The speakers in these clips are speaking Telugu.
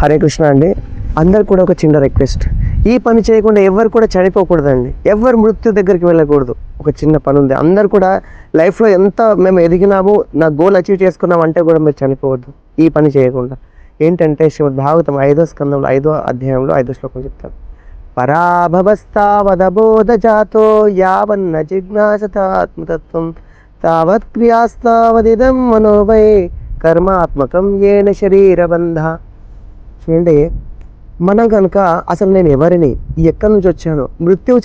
హరే కృష్ణ అండి. అందరు కూడా ఒక చిన్న రిక్వెస్ట్, ఈ పని చేయకుండా ఎవరు కూడా చనిపోకూడదండి. ఎవరు మృత్యు దగ్గరికి వెళ్ళకూడదు. ఒక చిన్న పని ఉంది. అందరు కూడా లైఫ్లో ఎంత మేము ఎదిగినాము, నా గోల్ అచీవ్ చేసుకున్నాం అంటే కూడా మీరు చనిపోవద్దు ఈ పని చేయకుండా. ఏంటంటే శ్రీమద్ భాగవతం 5వ స్కందంలో 5వ అధ్యాయంలో 5వ శ్లోకం చెప్తారు. పరాభవస్తావదబోధ జాతో యావన్న జిజ్ఞాసత ఆత్మతత్వం తావత్ క్రియాస్తావదిదం మనోవై కర్మాత్మకం ఏన శరీరబంధ. చూడండి, మనం కనుక అసలు నేను ఎవరిని, ఎక్కడి నుంచి వచ్చాను, మృత్యువు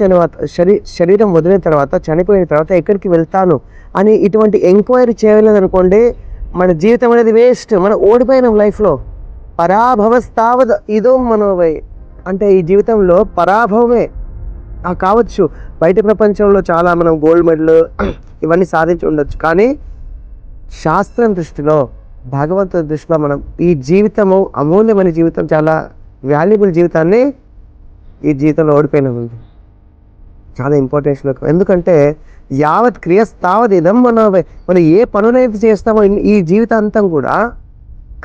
శరీరం వదిలిన తర్వాత, చనిపోయిన తర్వాత ఎక్కడికి వెళ్తాను అని ఇటువంటి ఎంక్వైరీ చేయలేదనుకోండి, మన జీవితం అనేది వేస్ట్. మనం ఓడిపోయినాం లైఫ్లో. పరాభవస్తావద ఇదో మనోవై అంటే ఈ జీవితంలో పరాభవమే కావచ్చు. బయట ప్రపంచంలో చాలా మనం గోల్డ్ మెడల్ ఇవన్నీ సాధించి ఉండొచ్చు, కానీ శాస్త్రం దృష్టిలో, భగవంతుడి దృష్టిలో మనం ఈ జీవితము అమూల్యమైన జీవితం, చాలా వాల్యుబుల్ జీవితాన్ని ఈ జీవితంలో ఓడిపోయినాం. చాలా ఇంపార్టెన్స్. ఎందుకంటే యావత్ క్రియస్తావత్ ఇదం మనం ఏ పనులైతే చేస్తామో ఈ జీవితాంతం కూడా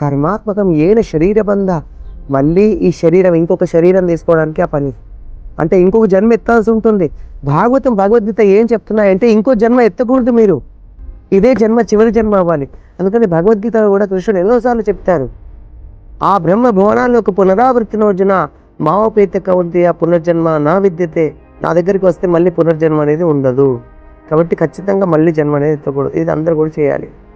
కర్మాత్మకం ఏన శరీరబంధ, మళ్ళీ ఈ శరీరం ఇంకొక శరీరం తీసుకోవడానికి ఆ పని, అంటే ఇంకొక జన్మ ఎత్తాల్సి ఉంటుంది. భగవద్గీత ఏం చెప్తున్నాయంటే ఇంకో జన్మ ఎత్తకూడదు మీరు, ఇదే జన్మ చివరి జన్మ అవ్వాలి. అందుకని భగవద్గీతలో కూడా కృష్ణుడు ఎన్నోసార్లు చెప్తారు, ఆ బ్రహ్మ భువనాల్లోకి పునరావృత్తినోర్జున మావోపేత కౌంతేయ పునర్జన్మ నా విద్యతే. నా దగ్గరికి వస్తే మళ్ళీ పునర్జన్మ అనేది ఉండదు. కాబట్టి ఖచ్చితంగా మళ్ళీ జన్మ అనేది ఎత్తకూడదు. ఇది అందరూ కూడా చేయాలి.